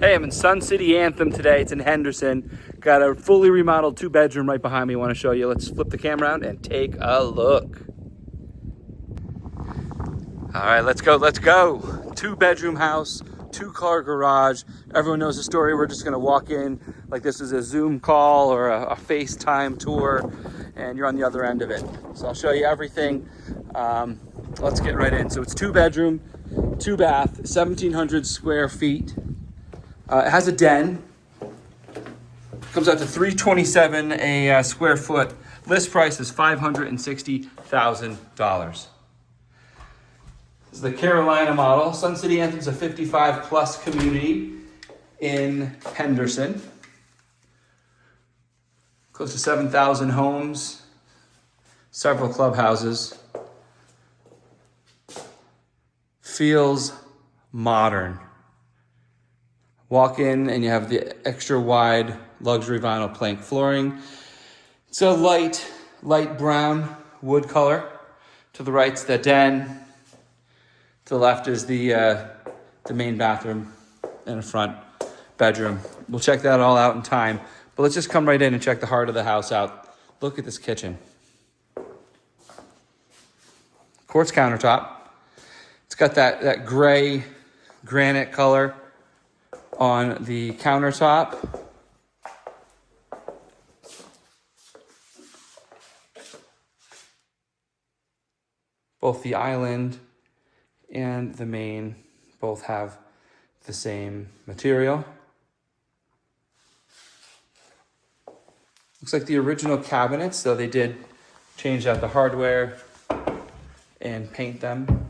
Hey, I'm in Sun City Anthem today. It's in Henderson. Got a fully remodeled 2-bedroom right behind me. I want to show you. Let's flip the camera around and take a look. All right, let's go. 2-bedroom house, 2-car garage. Everyone knows the story. We're just going to walk in like this is a Zoom call or a FaceTime tour, and you're on the other end of it. So I'll show you everything. Let's get right in. So it's 2-bedroom, 2-bath, 1,700 square feet. It has a den. Comes out to $327 a square foot. List price is $560,000. This is the Carolina model. Sun City Anthem is a 55 plus community in Henderson. Close to 7,000 homes, several clubhouses. Feels modern. Walk in and you have the extra wide luxury vinyl plank flooring. It's a light brown wood color. To the right's the den. To the left is the main bathroom and a front bedroom. We'll check that all out in time. But let's just come right in and check the heart of the house out. Look at this kitchen. Quartz countertop. It's got that gray granite color on the countertop. Both the island and the main both have the same material. Looks like the original cabinets, so they did change out the hardware and paint them.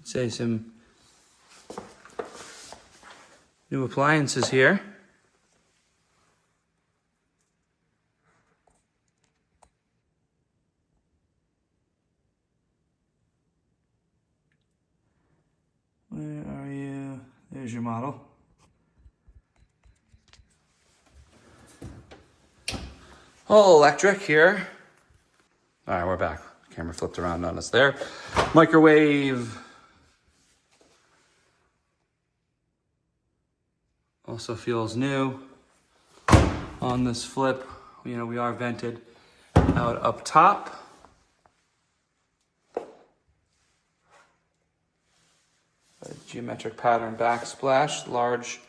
Say some new appliances here. Where are you? There's your model. All electric here. All right, we're back. Camera flipped around on us there. Microwave. Also feels new on this flip. We are vented out up top. A geometric pattern backsplash, large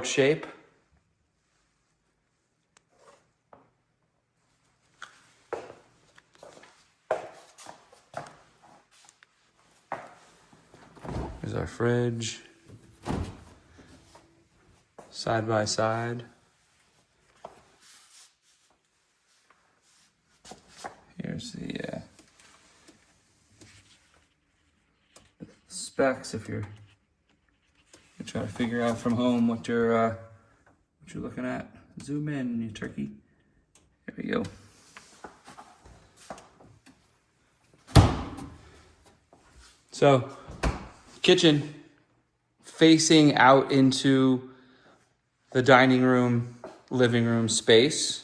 shape. Here's our fridge. Side by side. Here's the specs if you're trying to figure out from home what you're looking at. Zoom in, you turkey. There we go. So, kitchen facing out into the dining room, living room space.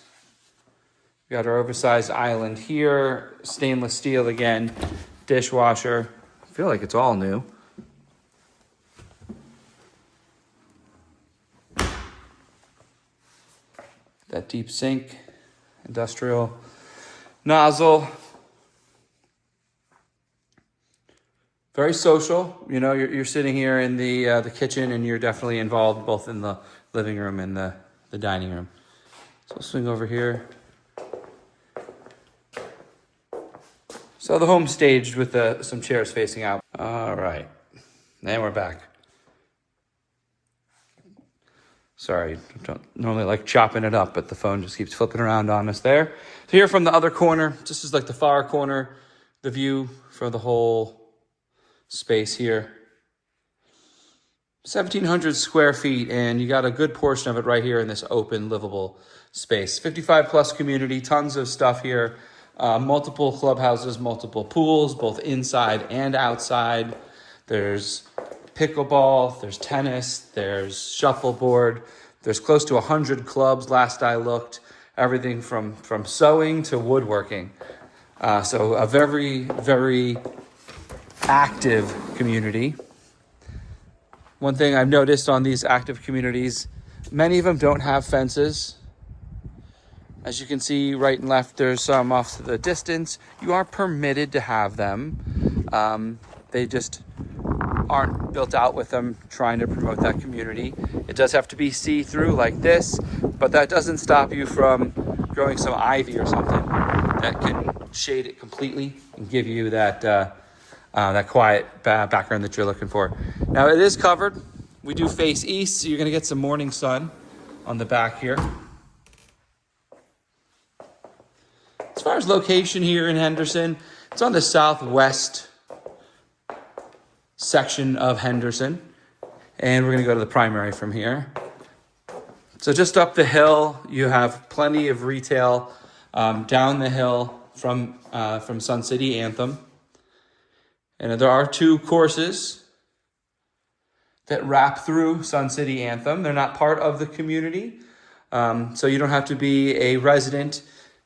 We got our oversized island here, stainless steel again, dishwasher. I feel like it's all new. That deep sink, industrial nozzle. Very social. You're sitting here in the kitchen and you're definitely involved both in the living room and the dining room. So we'll swing over here. So the home staged with some chairs facing out. All right, and we're back. Sorry, don't normally like chopping it up, but the phone just keeps flipping around on us there. So here from the other corner, this is like the far corner, the view for the whole space here. 1,700 square feet, and you got a good portion of it right here in this open, livable space. 55 plus community, tons of stuff here. Multiple clubhouses, multiple pools, both inside and outside. There's pickleball, there's tennis, there's shuffleboard. There's close to 100 clubs last I looked. Everything from sewing to woodworking. So a very, very active community. One thing I've noticed on these active communities, many of them don't have fences. As you can see right and left, there's some off to the distance. You are permitted to have them. They just aren't built out with them trying to promote that community. It does have to be see-through like this, but that doesn't stop you from growing some ivy or something that can shade it completely and give you that that quiet background that you're looking for. Now it is covered. We do face east, so you're gonna get some morning sun on the back here. As far as location here in Henderson, it's on the southwest section of Henderson, and we're gonna go to the primary from here. So just up the hill, you have plenty of retail. Down the hill from Sun City Anthem, and there are 2 courses that wrap through Sun City Anthem. They're not part of the community, so you don't have to be a resident.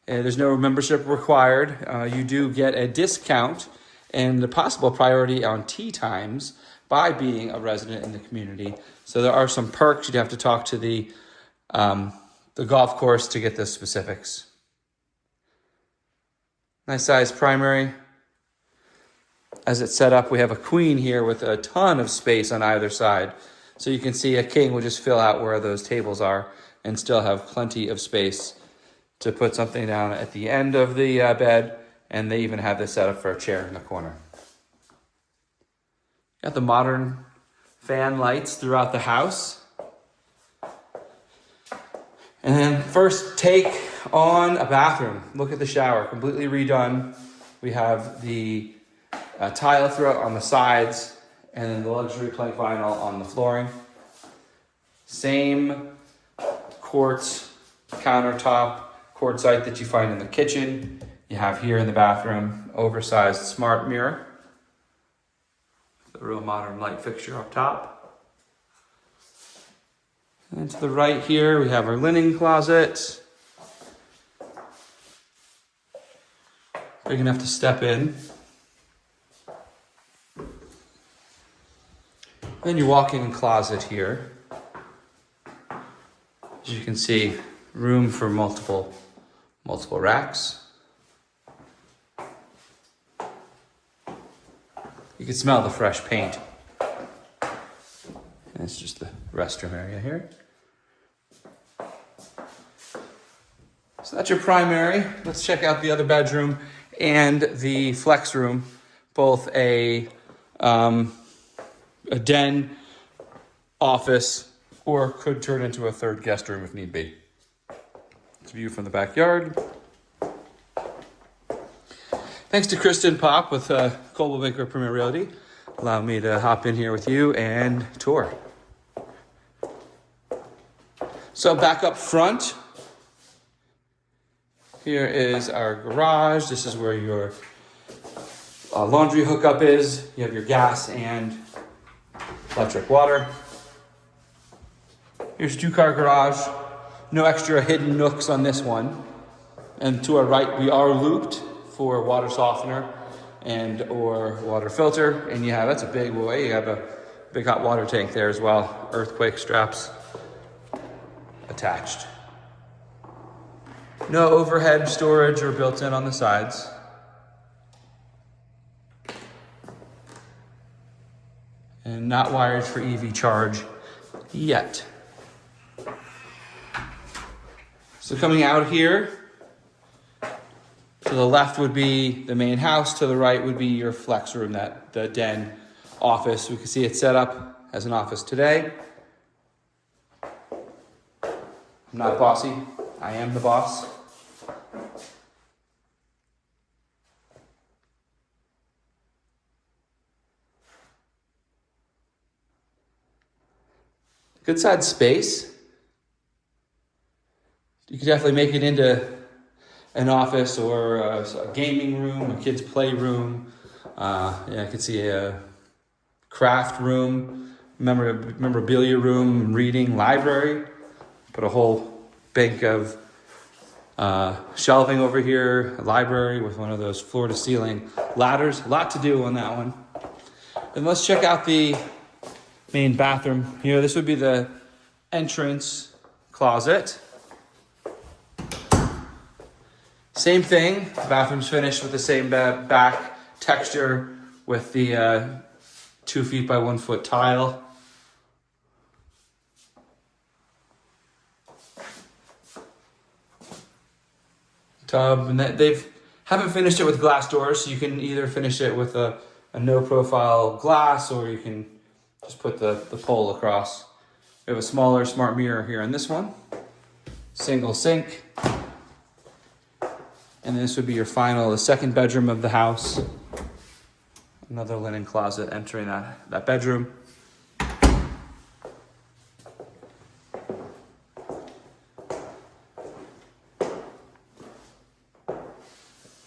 There's no membership required. You do get a discount and the possible priority on tee times by being a resident in the community. So there are some perks. You'd have to talk to the golf course to get the specifics. Nice size primary. As it's set up, we have a queen here with a ton of space on either side. So you can see a king will just fill out where those tables are and still have plenty of space to put something down at the end of the bed. And they even have this set up for a chair in the corner. Got the modern fan lights throughout the house. And then first take on a bathroom. Look at the shower, completely redone. We have the tile throughout on the sides and then the luxury plank vinyl on the flooring. Same quartz countertop, quartzite that you find in the kitchen. You have here in the bathroom, oversized smart mirror. The real modern light fixture up top. And to the right here, we have our linen closet. Big enough to step in. Then your walk-in closet here. As you can see, room for multiple racks. You can smell the fresh paint. And it's just the restroom area here. So that's your primary. Let's check out the other bedroom and the flex room. Both a den, office, or could turn into a third guest room if need be. It's a view from the backyard. Thanks to Kristen Pop with Coldwell Banker Premier Realty. Allow me to hop in here with you and tour. So back up front, here is our garage. This is where your laundry hookup is. You have your gas and electric water. Here's a 2-car garage. No extra hidden nooks on this one. And to our right, we are looped for water softener and or water filter. And you have, that's a big boy. You have a big hot water tank there as well. Earthquake straps attached. No overhead storage or built in on the sides. And not wired for EV charge yet. So coming out here, to the left would be the main house. To the right would be your flex room, the den office. We can see it set up as an office today. I'm not bossy. I am the boss. Good sized space. You could definitely make it into an office or a gaming room, a kid's playroom. I could see a craft room, memorabilia room, reading, library. Put a whole bank of Shelving over here, a library with one of those floor to ceiling ladders. A lot to do on that one. And let's check out the main bathroom here. This would be the entrance closet. Same thing, bathroom's finished with the same back texture with the 2 feet by 1 foot tile. Tub, and haven't finished it with glass doors, so you can either finish it with a no profile glass, or you can just put the pole across. We have a smaller smart mirror here in this one. Single sink. And this would be your the second bedroom of the house. Another linen closet entering that bedroom.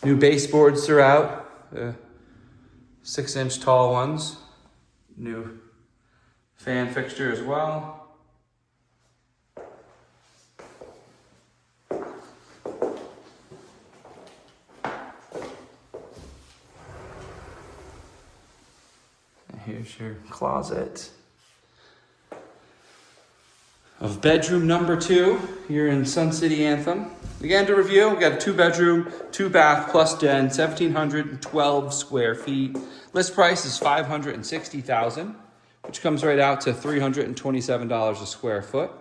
New baseboards throughout, the 6-inch tall ones. New fan fixture as well. And here's your closet of bedroom number 2 here in Sun City Anthem. Again, to review, we got a 2-bedroom, 2-bath plus den, 1,712 square feet. List price is $560,000, which comes right out to $327 a square foot.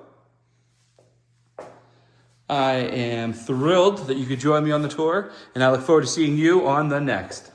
I am thrilled that you could join me on the tour, and I look forward to seeing you on the next.